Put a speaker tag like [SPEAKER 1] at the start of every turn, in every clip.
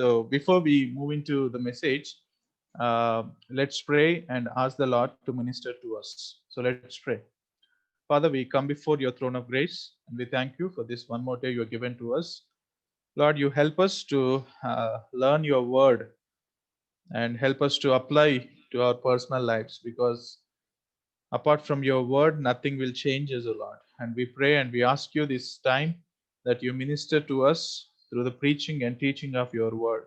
[SPEAKER 1] So before we move into the message, let's pray and ask the Lord to minister to us. So let's pray. Father, we come before your throne of grace and we thank you for this one more day you have given to us. Lord, you help us to learn your word and help us to apply to our personal lives, because apart from your word, nothing will change us, O Lord. And we pray and we ask you this time that you minister to us through the preaching and teaching of your word.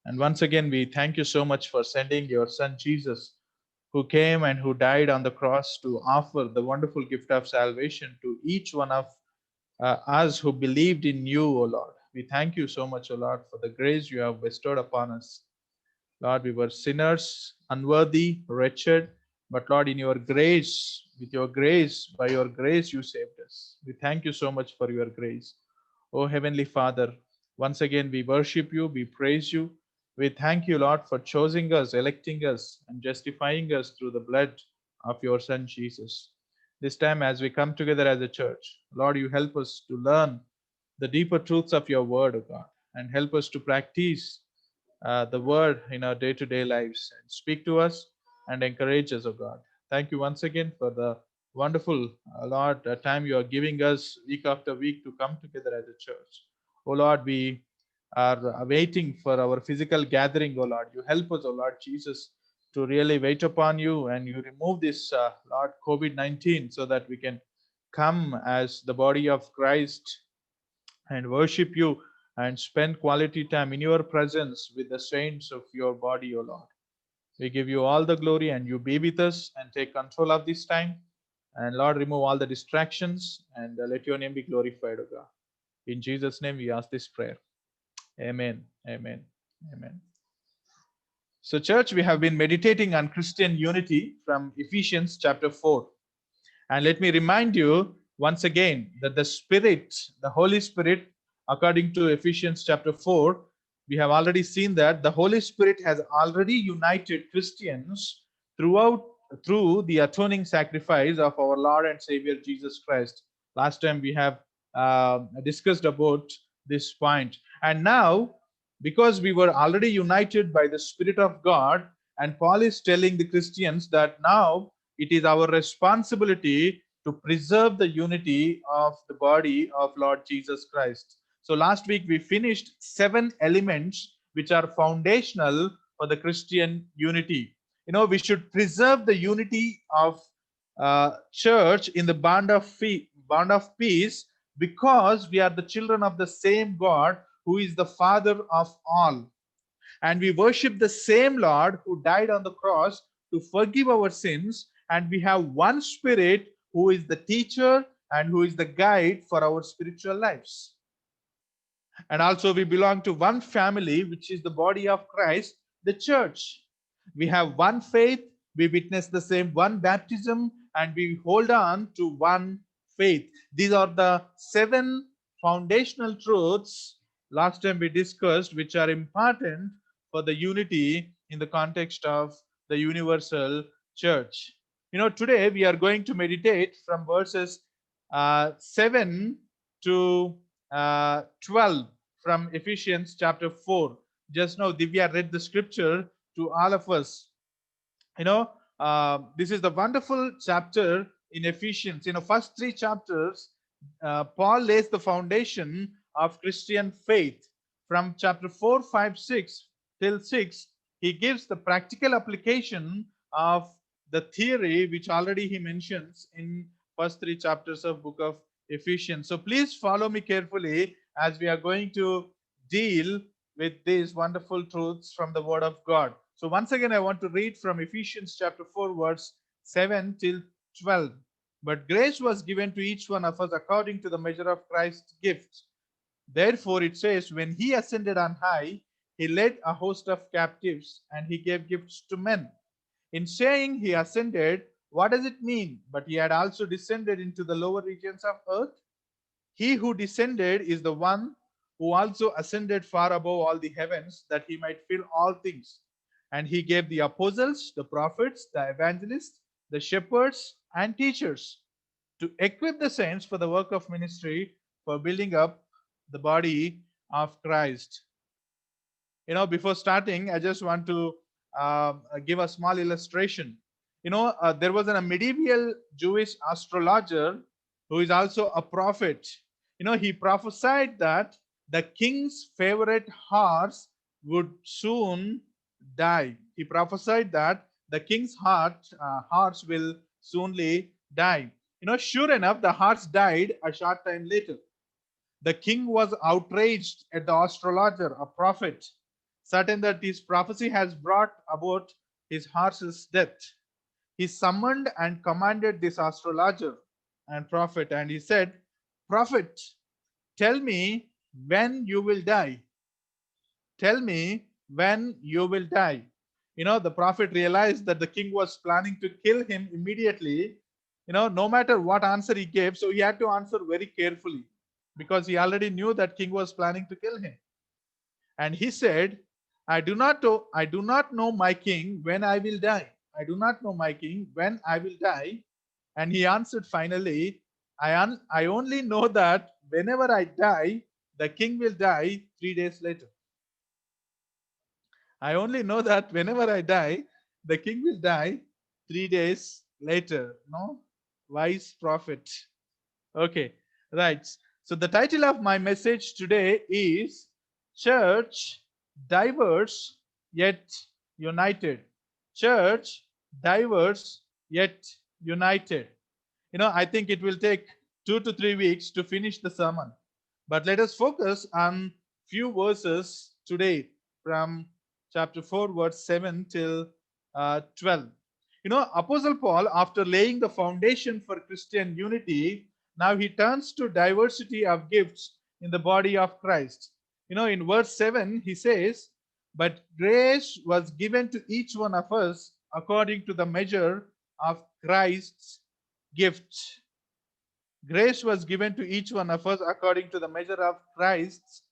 [SPEAKER 1] And once again, we thank you so much for sending your son Jesus, who came and who died on the cross to offer the wonderful gift of salvation to each one of us who believed in you, O Lord. We thank you so much, O Lord, for the grace you have bestowed upon us. Lord, we were sinners, unworthy, wretched, but Lord, in your grace, with your grace, by your grace, you saved us. We thank you so much for your grace. Oh, Heavenly Father, once again we worship you, we praise you. We thank you, Lord, for choosing us, electing us, and justifying us through the blood of your Son, Jesus. This time, as we come together as a church, Lord, you help us to learn the deeper truths of your word, O God, and help us to practice the word in our day to day lives and speak to us and encourage us, oh God. Thank you once again for the wonderful, Lord, time you are giving us week after week to come together as a church. Oh Lord, we are waiting for our physical gathering, oh Lord. You help us, oh Lord Jesus, to really wait upon you, and you remove this, Lord, COVID-19, so that we can come as the body of Christ and worship you and spend quality time in your presence with the saints of your body, O Lord. We give you all the glory, and you be with us and take control of this time. And Lord, remove all the distractions and let your name be glorified, O God. In Jesus' name, we ask this prayer. Amen. Amen. Amen. So, church, we have been meditating on Christian unity from Ephesians chapter 4. And let me remind you once again that the Spirit, the Holy Spirit, according to Ephesians chapter 4, we have already seen that the Holy Spirit has already united Christians throughout through the atoning sacrifice of our Lord and Savior Jesus Christ. Last time we have discussed about this point. And now, because we were already united by the Spirit of God, and Paul is telling the Christians that now it is our responsibility to preserve the unity of the body of Lord Jesus Christ. So last week we finished 7 elements which are foundational for the Christian unity. You know, we should preserve the unity of church in the bond of peace, because we are the children of the same God who is the Father of all. And we worship the same Lord who died on the cross to forgive our sins. And we have one Spirit who is the teacher and who is the guide for our spiritual lives. And also, we belong to one family, which is the body of Christ, the church. We have one faith, we witness the same one baptism, and we hold on to one faith. These are the 7 foundational truths last time we discussed, which are important for the unity in the context of the universal church. You know, today we are going to meditate from verses 7 to 12 from Ephesians chapter 4. Just now, Divya read the scripture to all of us. You know, this is the wonderful chapter in Ephesians. You know, first 3 chapters, Paul lays the foundation of Christian faith. From chapter 4, 5, 6 till 6, he gives the practical application of the theory which already he mentions in first 3 chapters of book of Ephesians. So please follow me carefully as we are going to deal with these wonderful truths from the word of God. So once again, I want to read from Ephesians chapter 4, verse 7 till 12. But grace was given to each one of us according to the measure of Christ's gift. Therefore, it says, when he ascended on high, he led a host of captives and he gave gifts to men. In saying he ascended, what does it mean? But he had also descended into the lower regions of earth. He who descended is the one who also ascended far above all the heavens, that he might fill all things. And he gave the apostles, the prophets, the evangelists, the shepherds, and teachers to equip the saints for the work of ministry, for building up the body of Christ. Before starting, I just want to give a small illustration. There was a medieval Jewish astrologer who is also a prophet. He prophesied that the king's favorite horse would soon die. He prophesied that the king's horse will soonly die. Sure enough, the horse died a short time later. The king was outraged at the astrologer, a prophet, certain that his prophecy has brought about his horse's death. He summoned and commanded this astrologer and prophet, and he said, "Prophet, tell me when you will die. Tell me when you will die." The prophet realized that the king was planning to kill him immediately. No matter what answer he gave, so he had to answer very carefully because he already knew that king was planning to kill him. And he said, I do not know, my king, when I will die. I do not know, my king, when I will die. And he answered finally, I only know that whenever I die, the king will die 3 days later. I only know that whenever I die, the king will die 3 days later. No? Wise prophet. Okay, right. So the title of my message today is Church Diverse Yet United. Church Diverse Yet United. I think it will take 2 to 3 weeks to finish the sermon. But let us focus on few verses today from chapter 4, verse 7 till 12. Apostle Paul, after laying the foundation for Christian unity, now he turns to diversity of gifts in the body of Christ. In verse 7, he says, "But grace was given to each one of us according to the measure of Christ's gift." Grace was given to each one of us according to the measure of Christ's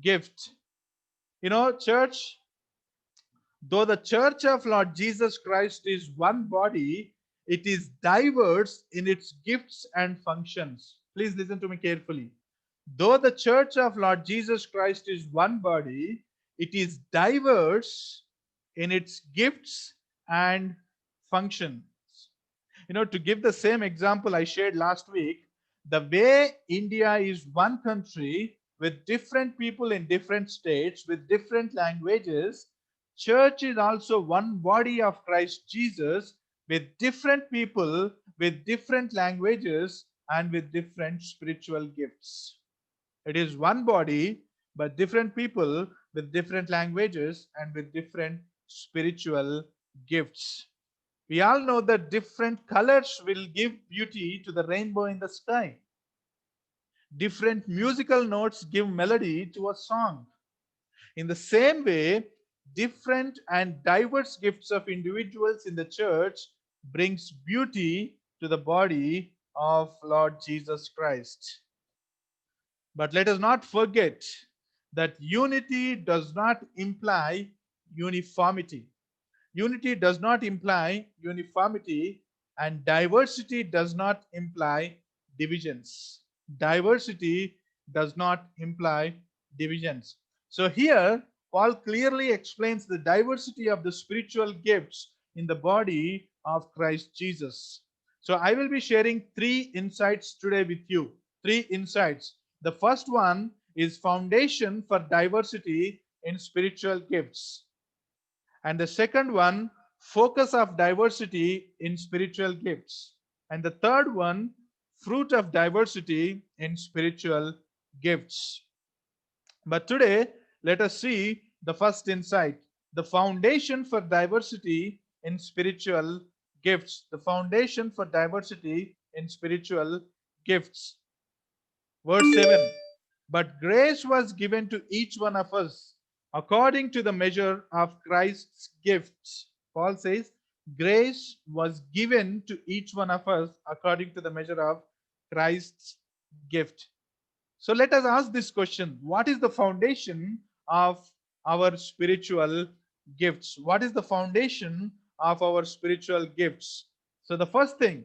[SPEAKER 1] gift. Church, though the church of Lord Jesus Christ is one body, it is diverse in its gifts and functions. Please listen to me carefully. Though the church of Lord Jesus Christ is one body, it is diverse in its gifts and functions. To give the same example I shared last week, the way India is one country with different people in different states, with different languages, church is also one body of Christ Jesus with different people, with different languages, and with different spiritual gifts. It is one body, but different people with different languages and with different spiritual gifts. We all know that different colors will give beauty to the rainbow in the sky. Different musical notes give melody to a song. In the same way, different and diverse gifts of individuals in the church brings beauty to the body of Lord Jesus Christ. But let us not forget that unity does not imply uniformity. Unity does not imply uniformity, and diversity does not imply divisions. Diversity does not imply divisions. So here, Paul clearly explains the diversity of the spiritual gifts in the body of Christ Jesus. So I will be sharing 3 insights today with you. 3 insights. The first one is foundation for diversity in spiritual gifts. And the second one, focus of diversity in spiritual gifts. And the third one, fruit of diversity in spiritual gifts. But today, let us see the first insight, the foundation for diversity in spiritual gifts. The foundation for diversity in spiritual gifts. Verse 7. But grace was given to each one of us according to the measure of Christ's gifts. Paul says, grace was given to each one of us according to the measure of Christ's gift. So let us ask this question: what is the foundation of our spiritual gifts? What is the foundation of our spiritual gifts? So the first thing,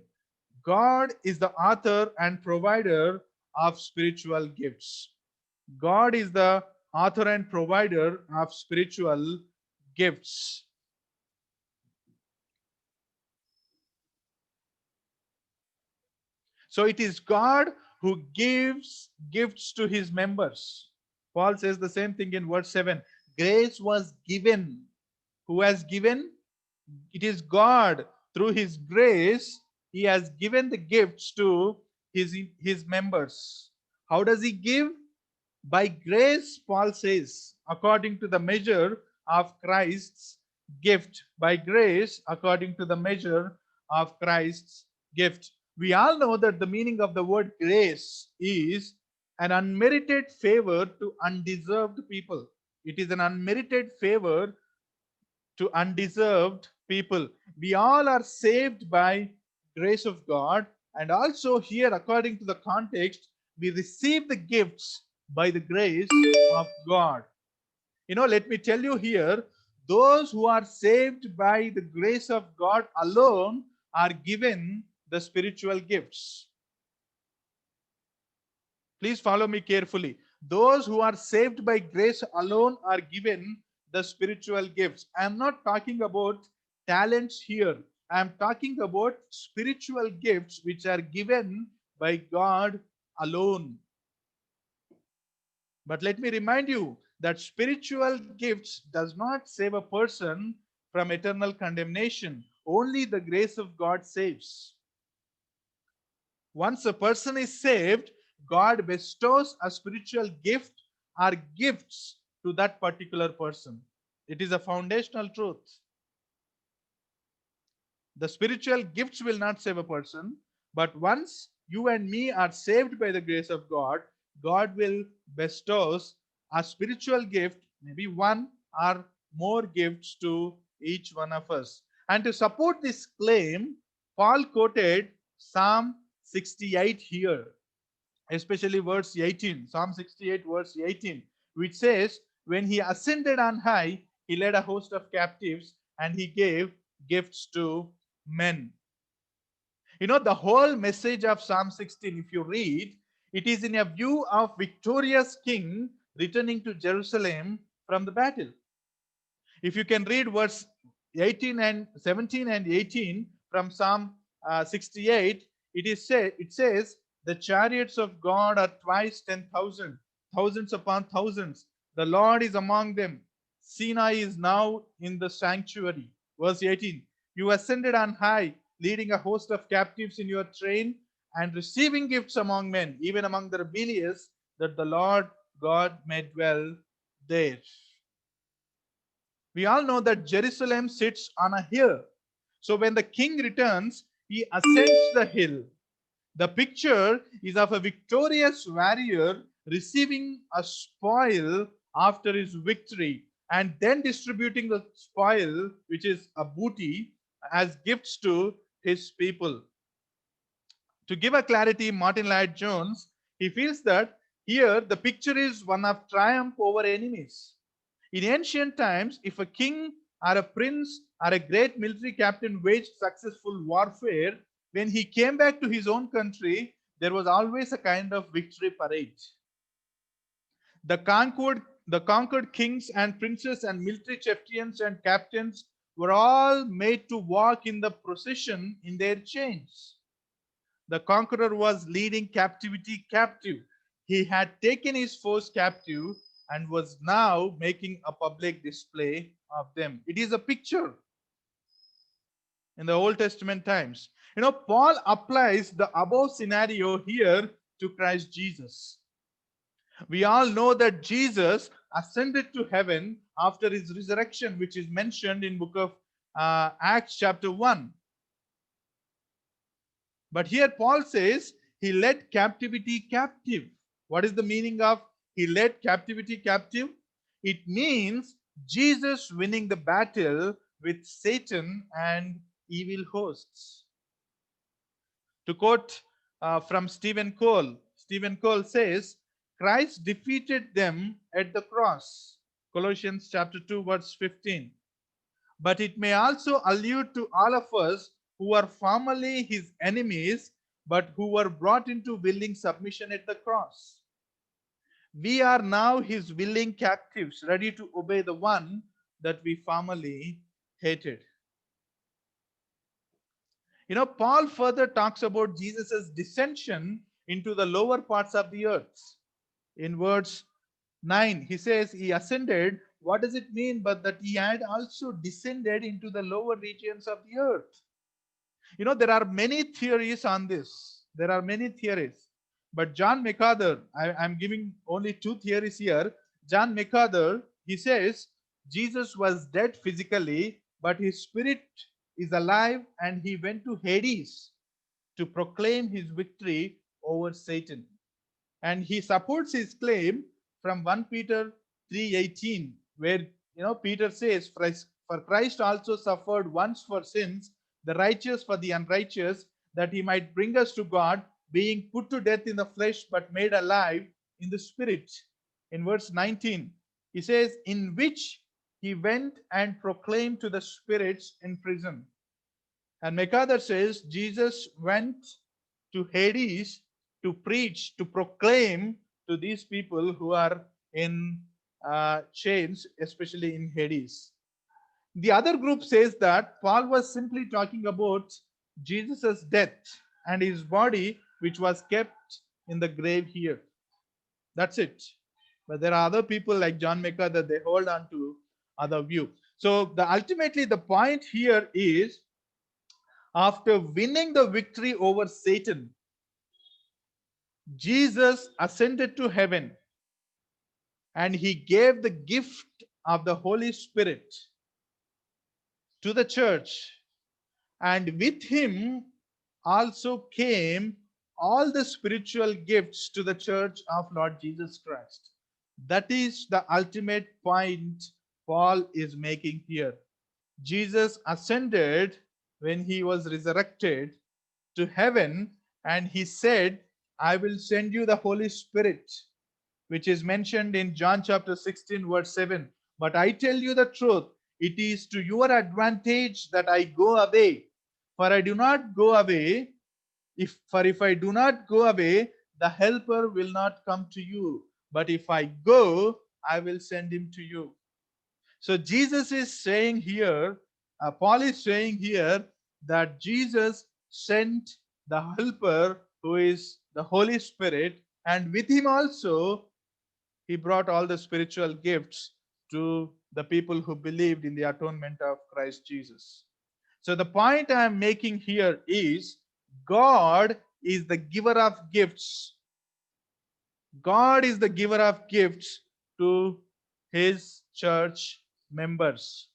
[SPEAKER 1] God is the author and provider of spiritual gifts. God is the author and provider of spiritual gifts. So it is God who gives gifts to his members. Paul says the same thing in verse 7. Grace was given. Who has given? It is God. Through his grace, he has given the gifts to his members. How does he give? By grace, Paul says, according to the measure of Christ's gift. By grace, according to the measure of Christ's gift. We all know that the meaning of the word grace is an unmerited favor to undeserved people. It is an unmerited favor to undeserved people. We all are saved by grace of God, and also here, according to the context, we receive the gifts by the grace of God. Let me tell you here, those who are saved by the grace of God alone are given the spiritual gifts. Please follow me carefully. Those who are saved by grace alone are given the spiritual gifts. I am not talking about talents here. I am talking about spiritual gifts which are given by God alone. But let me remind you that spiritual gifts does not save a person from eternal condemnation. Only the grace of God saves. Once a person is saved, God bestows a spiritual gift or gifts to that particular person. It is a foundational truth. The spiritual gifts will not save a person, but once you and me are saved by the grace of God, God will bestow a spiritual gift, maybe one or more gifts to each one of us. And to support this claim, Paul quoted Psalm 68 here, especially verse 18, Psalm 68, verse 18, which says, when he ascended on high, he led a host of captives and he gave gifts to men. The whole message of Psalm 16, if you read, it is in a view of victorious king returning to Jerusalem from the battle. If you can read verse 18 and 17 and 18 from Psalm 68, it says, the chariots of God are twice 10,000, thousands upon thousands. The Lord is among them. Sinai is now in the sanctuary. Verse 18, you ascended on high, leading a host of captives in your train and receiving gifts among men, even among the rebellious, that the Lord God may dwell there. We all know that Jerusalem sits on a hill. So when the king returns, he ascends the hill. The picture is of a victorious warrior receiving a spoil after his victory and then distributing the spoil, which is a booty, as gifts to his people. To give a clarity, Martin Lloyd-Jones, he feels that here the picture is one of triumph over enemies. In ancient times, if a king or a prince or a great military captain waged successful warfare, when he came back to his own country, there was always a kind of victory parade. The conquered kings and princes and military chieftains and captains were all made to walk in the procession in their chains. The conqueror was leading captivity captive. He had taken his foes captive and was now making a public display of them. It is a picture in the Old Testament times. Paul applies the above scenario here to Christ Jesus. We all know that Jesus ascended to heaven after his resurrection, which is mentioned in book of Acts chapter 1. But here Paul says he led captivity captive. What is the meaning of he led captivity captive? It means Jesus winning the battle with Satan and evil hosts. To quote from Stephen Cole says, Christ defeated them at the cross. Colossians chapter 2, verse 15. But it may also allude to all of us who were formerly his enemies, but who were brought into willing submission at the cross. We are now his willing captives, ready to obey the one that we formerly hated. Paul further talks about Jesus' descension into the lower parts of the earth. In verse 9, he says he ascended. What does it mean? But that he had also descended into the lower regions of the earth. There are many theories on this. There are many theories. But John MacArthur, I'm giving only two theories here. John MacArthur, he says Jesus was dead physically, but his spirit is alive and he went to Hades to proclaim his victory over Satan. And he supports his claim from 1 Peter 3:18, where Peter says, for Christ also suffered once for sins, the righteous for the unrighteous, that he might bring us to God, being put to death in the flesh, but made alive in the spirit. In verse 19, he says, in which he went and proclaimed to the spirits in prison. And MacArthur says Jesus went to Hades to preach, to proclaim to these people who are in chains, especially in Hades. The other group says that Paul was simply talking about Jesus' death and his body, which was kept in the grave here. That's it. But there are other people like John MacArthur, they hold on to other view. So ultimately the point here is, after winning the victory over Satan, Jesus ascended to heaven and he gave the gift of the Holy Spirit to the church. And with him also came all the spiritual gifts to the church of Lord Jesus Christ. That is the ultimate point Paul is making here. Jesus ascended when he was resurrected to heaven, and he said, I will send you the Holy Spirit, which is mentioned in John chapter 16, verse 7. But I tell you the truth, it is to your advantage that I go away. For I do not go away. If I do not go away, the helper will not come to you. But if I go, I will send him to you. So Jesus is saying here, Paul is saying here that Jesus sent the helper, who is the Holy Spirit, and with him also he brought all the spiritual gifts to the people who believed in the atonement of Christ Jesus. So the point I am making here is, God is the giver of gifts. God is the giver of gifts to his church members.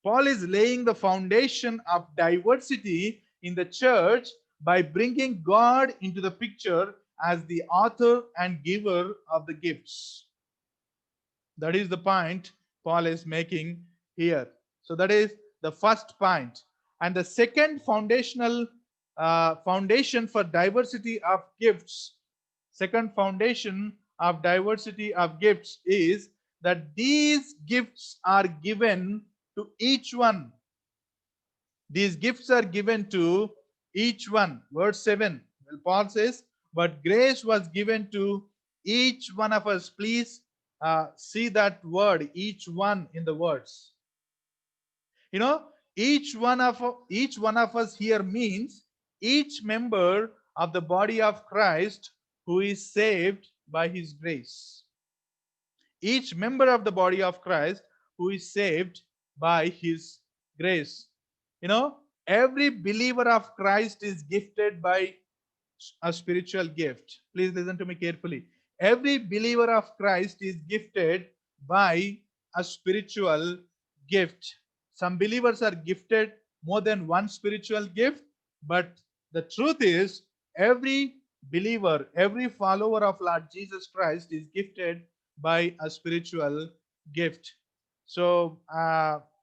[SPEAKER 1] Paul is laying the foundation of diversity in the church by bringing God into the picture as the author and giver of the gifts. That is the point Paul is making here. So that is the first point. And the second foundation for diversity of gifts, second foundation of diversity of gifts is that these gifts are given to each one. These gifts are given to each one. Verse 7, well, Paul says, but grace was given to each one of us. Please see that word, each one, in the words. Each one of us here means each member of the body of Christ who is saved by his grace. Each member of the body of Christ who is saved by his grace. Every believer of Christ is gifted by a spiritual gift. Please listen to me carefully. Every believer of Christ is gifted by a spiritual gift. Some believers are gifted more than one spiritual gift, but the truth is, every believer, every follower of Lord Jesus Christ is gifted by a spiritual gift. So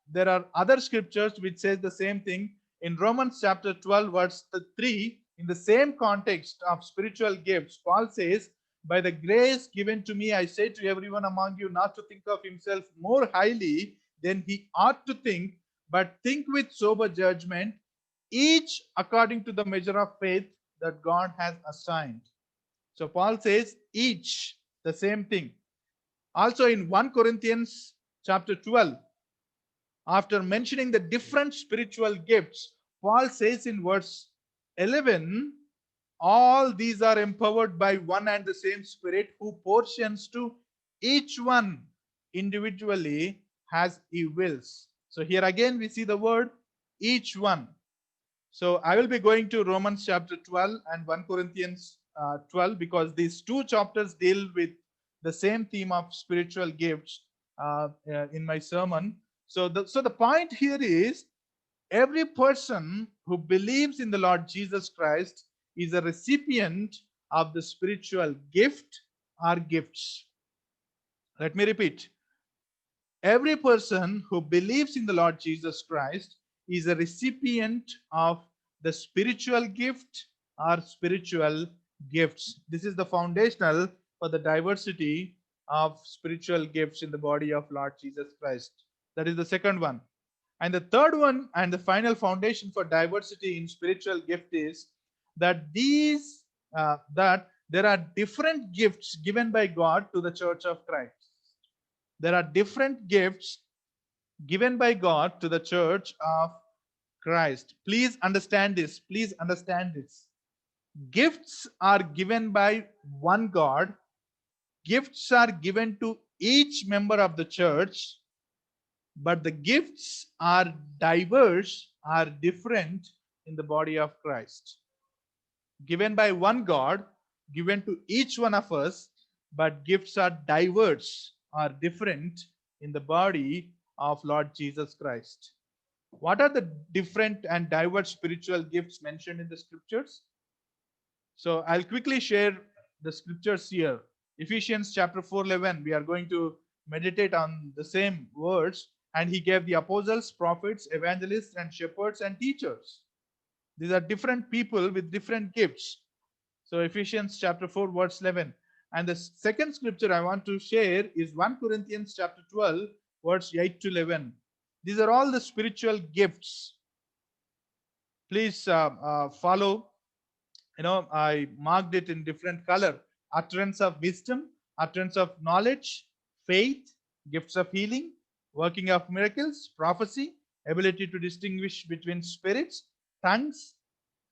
[SPEAKER 1] there are other scriptures which says the same thing. In Romans chapter 12, verse 3, in the same context of spiritual gifts, Paul says, by the grace given to me, I say to everyone among you not to think of himself more highly than he ought to think, but think with sober judgment, each according to the measure of faith that God has assigned. So Paul says each. The same thing. Also in 1 Corinthians chapter 12, after mentioning the different spiritual gifts, Paul says in verse 11, all these are empowered by one and the same Spirit who portions to each one individually as he wills. So here again we see the word each one. So I will be going to Romans chapter 12 and 1 Corinthians 12 because these two chapters deal with the same theme of spiritual gifts in my sermon. So the point here is every person who believes in the Lord Jesus Christ is a recipient of the spiritual gift or gifts. Let me repeat. Every person who believes in the Lord Jesus Christ is a recipient of the spiritual gift or spiritual gifts. This is the foundational for the diversity of spiritual gifts in the body of Lord Jesus Christ. That is the second one. And the third one and the final foundation for diversity in spiritual gift is that that there are different gifts given by God to the church of Christ. There are different gifts given by God to the church of Christ. Please understand this. Please understand this. Gifts are given by one God. Gifts are given to each member of the church, but the gifts are diverse, are different in the body of Christ. Given by one God, given to each one of us, but gifts are diverse, are different in the body of Lord Jesus Christ. What are the different and diverse spiritual gifts mentioned in the scriptures? So I'll quickly share the scriptures here. Ephesians chapter 4:11, we are going to meditate on the same words. And he gave the apostles, prophets, evangelists, and shepherds and teachers. These are different people with different gifts. So Ephesians chapter 4 verse 11. And the second scripture I want to share is 1 Corinthians chapter 12 verse 8 to 11. These are all the spiritual gifts. Please follow. I marked it in different color. Utterance of wisdom, utterance of knowledge, faith, gifts of healing, working of miracles, prophecy, ability to distinguish between spirits, tongues,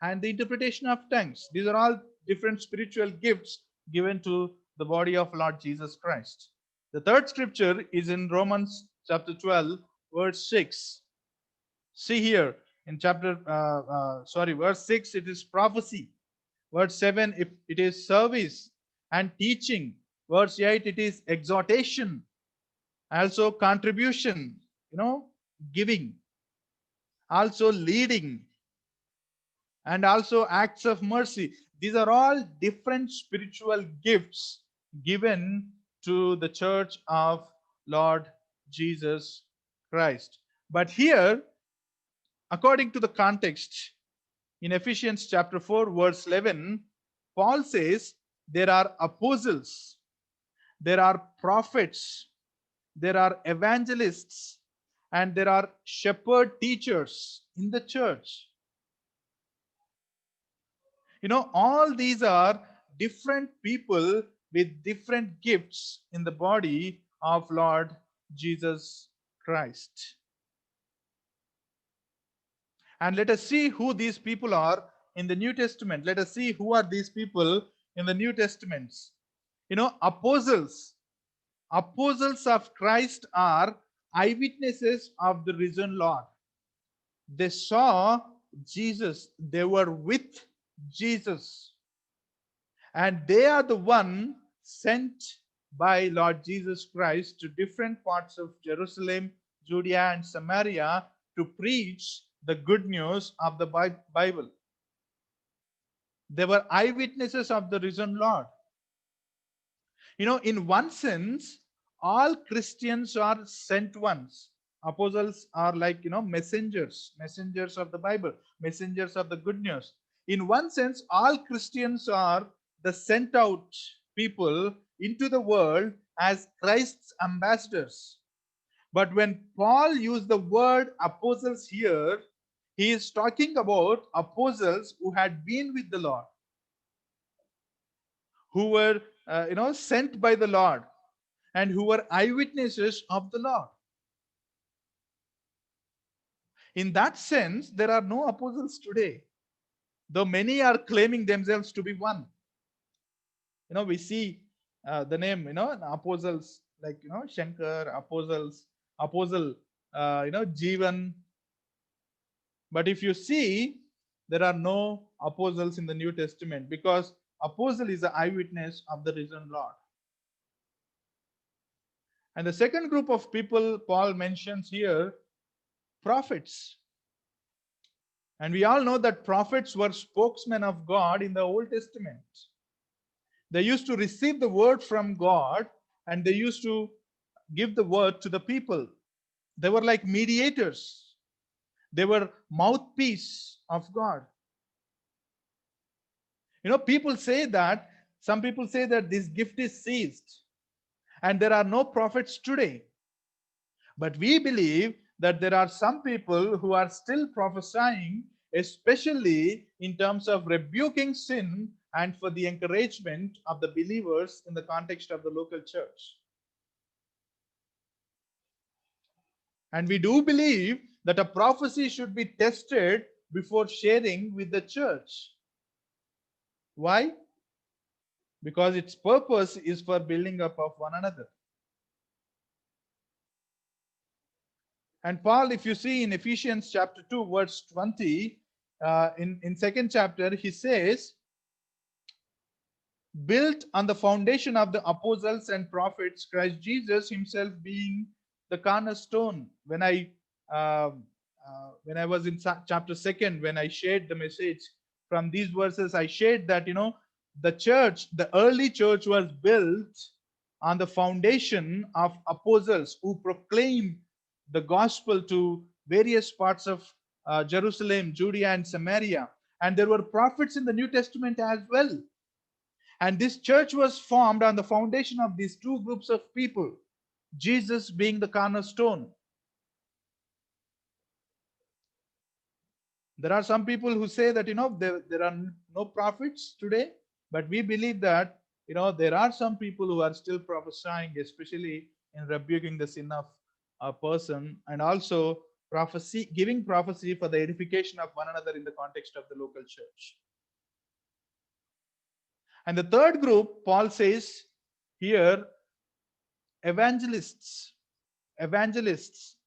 [SPEAKER 1] and the interpretation of tongues. These are all different spiritual gifts given to the body of Lord Jesus Christ. The third scripture is in Romans chapter 12, verse 6. See here in verse 6, it is prophecy. Verse 7, if it is service and teaching. Verse 8, it is exhortation. Also contribution, giving. Also leading. And also acts of mercy. These are all different spiritual gifts given to the church of Lord Jesus Christ. But here, according to the context, in Ephesians chapter 4, verse 11, Paul says there are apostles, there are prophets, there are evangelists, and there are shepherd teachers in the church. All these are different people with different gifts in the body of Lord Jesus Christ. And let us see who these people are in the New Testament. Let us see who are these people in the New Testaments. Apostles. Apostles of Christ are eyewitnesses of the risen Lord. They saw Jesus. They were with Jesus. And they are the one sent by Lord Jesus Christ to different parts of Jerusalem, Judea, and Samaria to preach the good news of the Bible. They were eyewitnesses of the risen Lord. In one sense, all Christians are sent ones. Apostles are like, messengers of the Bible, messengers of the good news. In one sense, all Christians are the sent out people into the world as Christ's ambassadors. But when Paul used the word apostles here, he is talking about apostles who had been with the Lord, who were sent by the Lord and who were eyewitnesses of the Lord. In that sense, there are no apostles today, though many are claiming themselves to be one. We see the name, apostles like, Shankar, apostle, Jeevan. But if you see, there are no apostles in the New Testament because apostle is an eyewitness of the risen Lord. And the second group of people Paul mentions here, prophets. And we all know that prophets were spokesmen of God in the Old Testament. They used to receive the word from God and they used to give the word to the people. They were like mediators. They were mouthpiece of God. People say that, some people say that this gift is seized and there are no prophets today. But we believe that there are some people who are still prophesying, especially in terms of rebuking sin and for the encouragement of the believers in the context of the local church. And we do believe that a prophecy should be tested before sharing with the church. Why? Because its purpose is for building up of one another. And Paul, if you see in Ephesians chapter 2, verse 20, in second chapter, he says, built on the foundation of the apostles and prophets, Christ Jesus himself being the cornerstone. When I was in chapter 2, when I shared the message from these verses, I shared that, the church, the early church was built on the foundation of apostles who proclaimed the gospel to various parts of Jerusalem, Judea, and Samaria. And there were prophets in the New Testament as well. And this church was formed on the foundation of these two groups of people, Jesus being the cornerstone. There are some people who say that, there are no prophets today, but we believe that, there are some people who are still prophesying, especially in rebuking the sin of a person, and also giving prophecy for the edification of one another in the context of the local church. And the third group, Paul says here, evangelists. Evangelists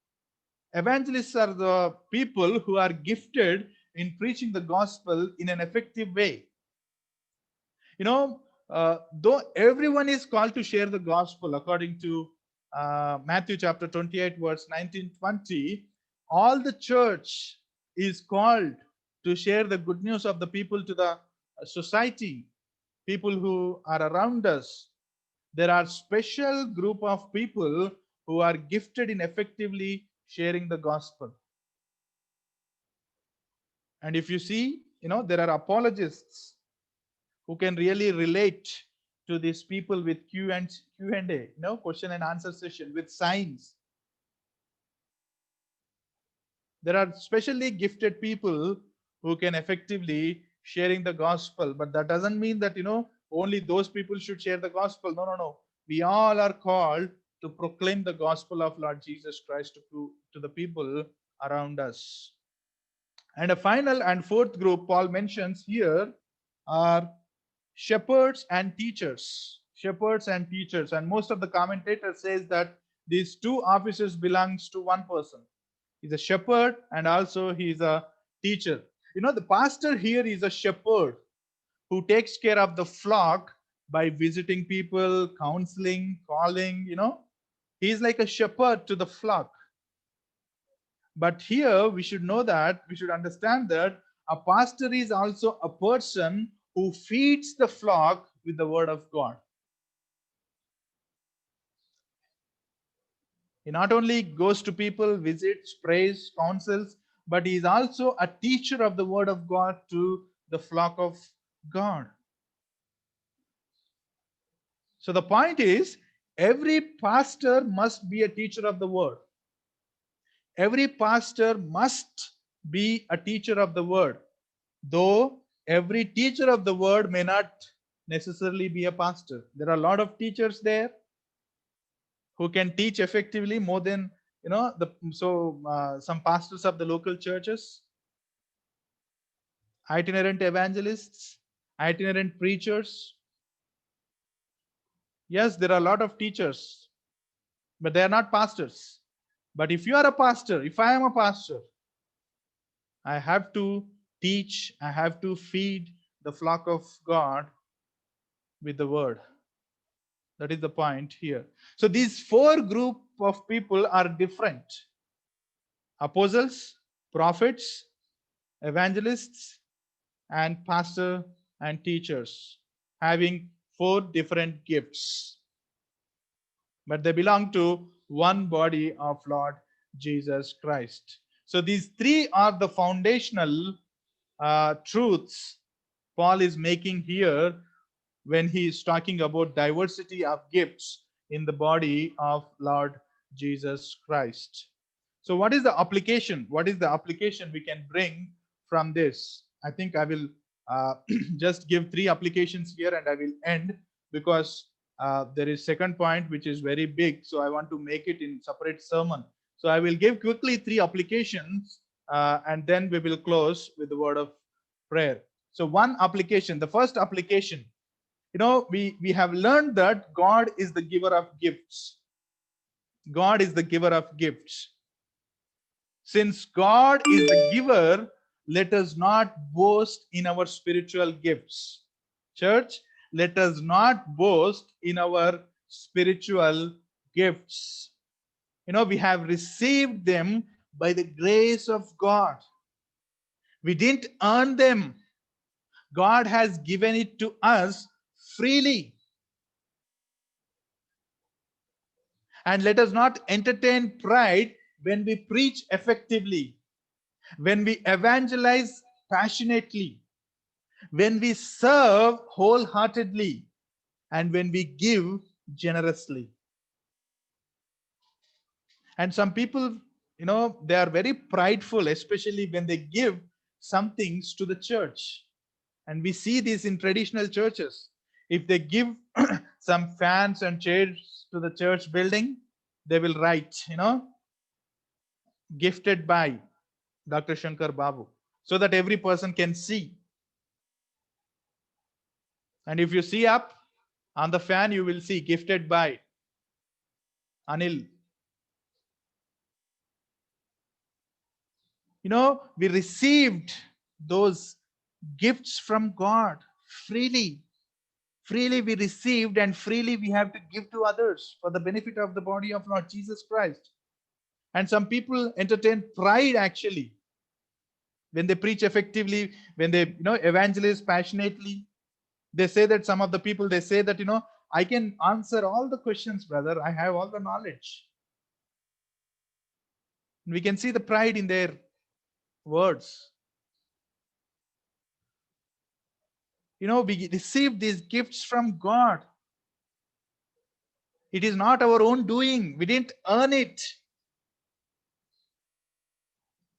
[SPEAKER 1] are the people who are gifted in preaching the gospel in an effective way. Though everyone is called to share the gospel according to Matthew chapter 28, verse 19-20, all the church is called to share the good news of the people to the society, people who are around us. There are special group of people who are gifted in effectively sharing the gospel. And if you see, there are apologists who can really relate to these people with Q&A, question and answer session with signs. There are specially gifted people who can effectively sharing the gospel, but that doesn't mean that, only those people should share the gospel. No. We all are called to proclaim the gospel of Lord Jesus Christ to the people around us. And a final and fourth group Paul mentions here are shepherds and teachers. Shepherds and teachers. And most of the commentators says that these two offices belongs to one person. He's a shepherd and also he's a teacher. The pastor here is a shepherd who takes care of the flock by visiting people, counseling, calling, He's like a shepherd to the flock. But here we should understand that a pastor is also a person who feeds the flock with the word of God. He not only goes to people, visits, prays, counsels, but he is also a teacher of the word of God to the flock of God. So the point is, every pastor must be a teacher of the word. Every pastor must be a teacher of the word. Though every teacher of the word may not necessarily be a pastor. There are a lot of teachers there who can teach effectively more than some pastors of the local churches, itinerant evangelists, itinerant preachers. Yes, there are a lot of teachers, but they are not pastors. But if you are a pastor, if I am a pastor, I have to teach, I have to feed the flock of God with the word. That is the point here. So these four group of people are different: apostles, prophets, evangelists, and pastor and teachers, having four different gifts, but they belong to one body of Lord Jesus Christ. So these three are the foundational truths Paul is making here when he is talking about diversity of gifts in the body of Lord Jesus Christ. So what is the application? What is the application we can bring from this? I think I will just give three applications here and I will end, because there is second point which is very big, so I want to make it in separate sermon. So I will give quickly three applications and then we will close with the word of prayer. So one application, the first application, we have learned that God is the giver of gifts. God is the giver of gifts. Since God is the giver, let us not boast in our spiritual gifts. Church, let us not boast in our spiritual gifts. We have received them by the grace of God. We didn't earn them. God has given it to us freely. And let us not entertain pride when we preach effectively, when we evangelize passionately, when we serve wholeheartedly, and when we give generously. And some people, they are very prideful, especially when they give some things to the church. And we see this in traditional churches. If they give some fans and chairs to the church building, they will write, gifted by Dr. Shankar Babu, so that every person can see. And if you see up on the fan, you will see gifted by Anil. We received those gifts from God freely. Freely we received, and freely we have to give to others for the benefit of the body of Lord Jesus Christ. And some people entertain pride actually when they preach effectively, when they evangelize passionately. They say that some of the people, they say that I can answer all the questions, brother, I have all the knowledge. We can see the pride in their words. We receive these gifts from God. It is not our own doing. We didn't earn it.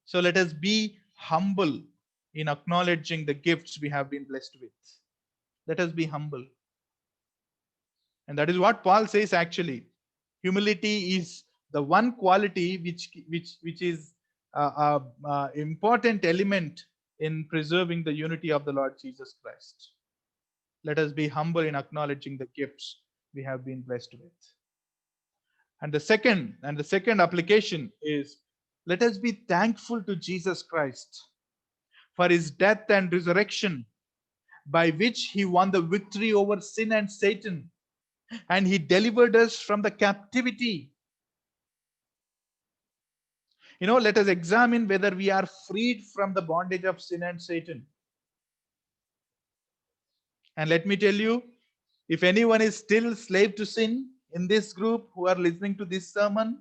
[SPEAKER 1] So let us be humble in acknowledging the gifts we have been blessed with. Let us be humble. And that is what Paul says actually. Humility is the one quality which is an important element in preserving the unity of the Lord Jesus Christ. Let us be humble in acknowledging the gifts we have been blessed with. And the second application is, let us be thankful to Jesus Christ for his death and resurrection, by which he won the victory over sin and Satan, and he delivered us from the captivity. Let us examine whether we are freed from the bondage of sin and Satan. And let me tell you, if anyone is still slave to sin in this group who are listening to this sermon,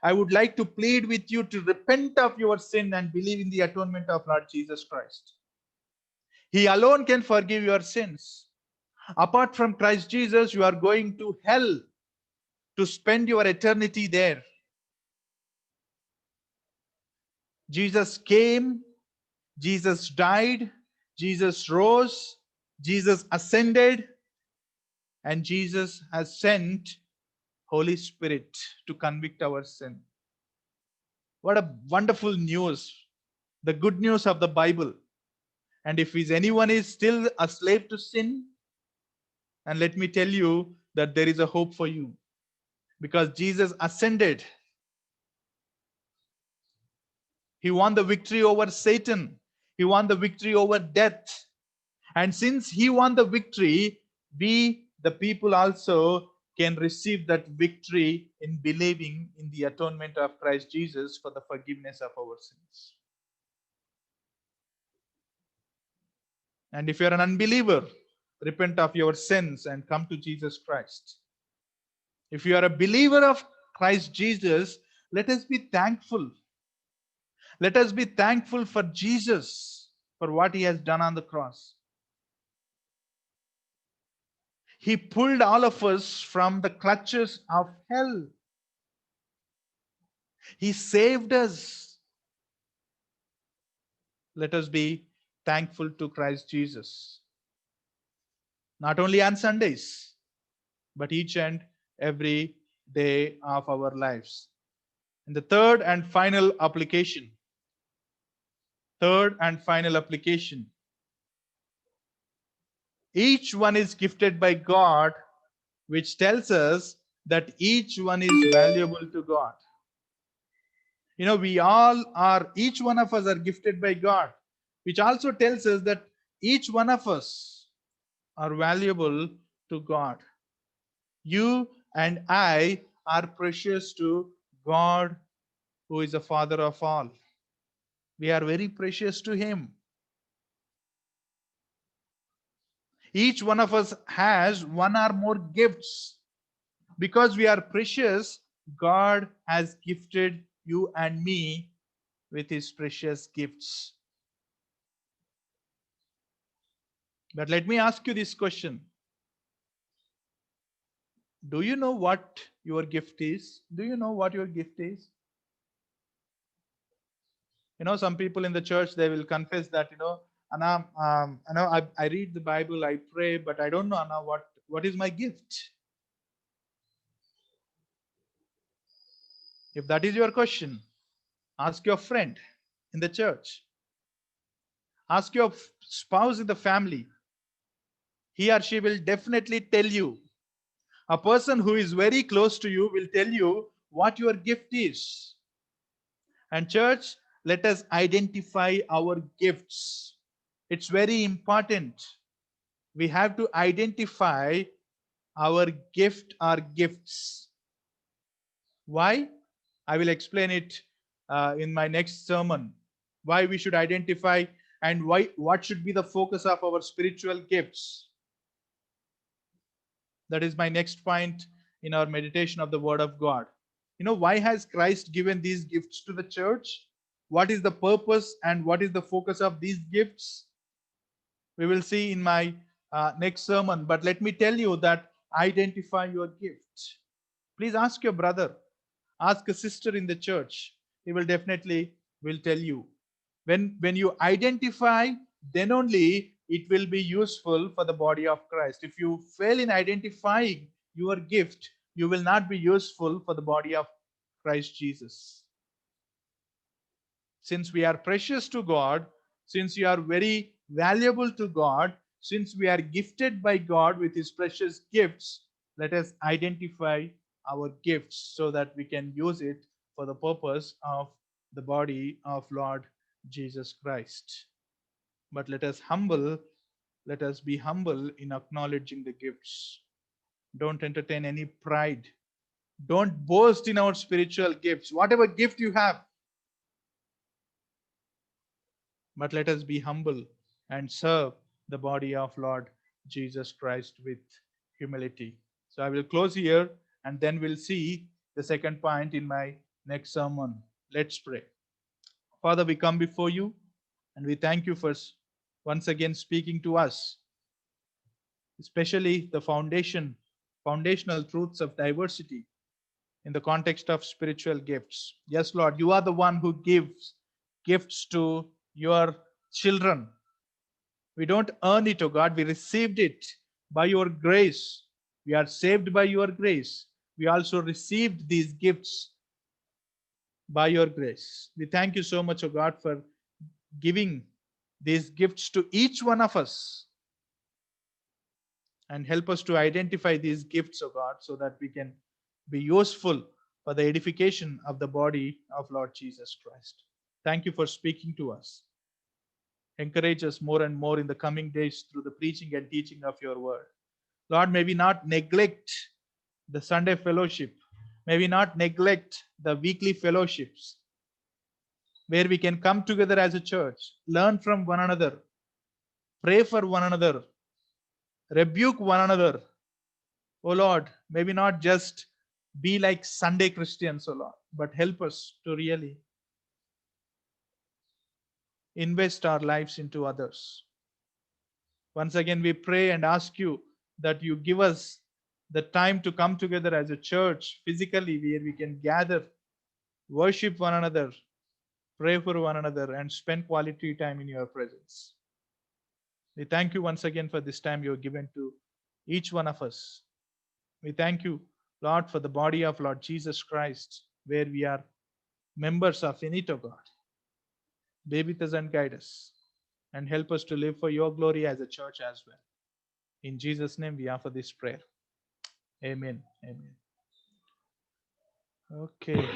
[SPEAKER 1] I would like to plead with you to repent of your sin and believe in the atonement of Lord Jesus Christ. He alone can forgive your sins. Apart from Christ Jesus, you are going to hell to spend your eternity there. Jesus came, Jesus died, Jesus rose, Jesus ascended, And Jesus has sent Holy Spirit to convict our sin. What a wonderful news. The good news of the Bible. And if anyone is still a slave to sin, and let me tell you that there is a hope for you. Because Jesus ascended. He won the victory over Satan. He won the victory over death. And since he won the victory, we, the people, also can receive that victory in believing in the atonement of Christ Jesus for the forgiveness of our sins. And if you're an unbeliever, repent of your sins and come to Jesus Christ. If you are a believer of Christ Jesus, let us be thankful. Let us be thankful for Jesus, for what he has done on the cross. He pulled all of us from the clutches of hell. He saved us. Let us be thankful to Christ Jesus. Not only on Sundays, but each and every day of our lives. And the third and final application. Each one is gifted by God, which tells us that each one is valuable to God. You know, each one of us are gifted by God, which also tells us that each one of us are valuable to God. You and I are precious to God, who is the Father of all. We are very precious to Him. Each one of us has one or more gifts. Because we are precious, God has gifted you and me with His precious gifts. But let me ask you this question. Do you know what your gift is? Do you know what your gift is? You know, some people in the church, they will confess that, Anna, I read the Bible, I pray, but I don't know, Anna, what is my gift? If that is your question, ask your friend in the church. Ask your spouse in the family. He or she will definitely tell you. A person who is very close to you will tell you what your gift is. And church, let us identify our gifts. It's very important. We have to identify our gift or gifts. Why? I will explain it in my next sermon. Why we should identify and what should be the focus of our spiritual gifts. That is my next point in our meditation of the Word of God. You know, why has Christ given these gifts to the church? What is the purpose and what is the focus of these gifts? We will see in my next sermon. But let me tell you that identify your gift. Please ask your brother, ask a sister in the church. He will definitely will tell you. When you identify, then only it will be useful for the body of Christ. If you fail in identifying your gift, you will not be useful for the body of Christ Jesus. Since we are precious to God, since we are very valuable to God, since we are gifted by God with His precious gifts, let us identify our gifts so that we can use it for the purpose of the body of Lord Jesus Christ. But let us be humble in acknowledging the gifts. Don't entertain any pride. Don't boast in our spiritual gifts. Whatever gift you have, but let us be humble and serve the body of Lord Jesus Christ with humility. So I will close here and then we'll see the second point in my next sermon. Let's pray. Father, we come before you and we thank you for once again speaking to us, especially the foundational truths of diversity in the context of spiritual gifts. Yes, Lord, you are the one who gives gifts to your children. We don't earn it, oh God. We received it by your grace. We are saved by your grace. We also received these gifts by your grace. We thank you so much, O God, for giving these gifts to each one of us, and help us to identify these gifts, O God, so that we can be useful for the edification of the body of Lord Jesus Christ. Thank you for speaking to us. Encourage us more and more in the coming days through the preaching and teaching of your word. Lord, may we not neglect the Sunday fellowship. May we not neglect the weekly fellowships where we can come together as a church, learn from one another, pray for one another, rebuke one another. Oh Lord, may we not just be like Sunday Christians, oh Lord, but help us to really invest our lives into others. Once again, we pray and ask you that you give us the time to come together as a church physically, where we can gather, worship one another, pray for one another, and spend quality time in your presence. We thank you once again for this time you have given to each one of us. We thank you, Lord, for the body of Lord Jesus Christ, where we are members of in it, O God. Be with us and guide us, and help us to live for your glory as a church as well. In Jesus' name, we offer this prayer. Amen. Amen. Okay.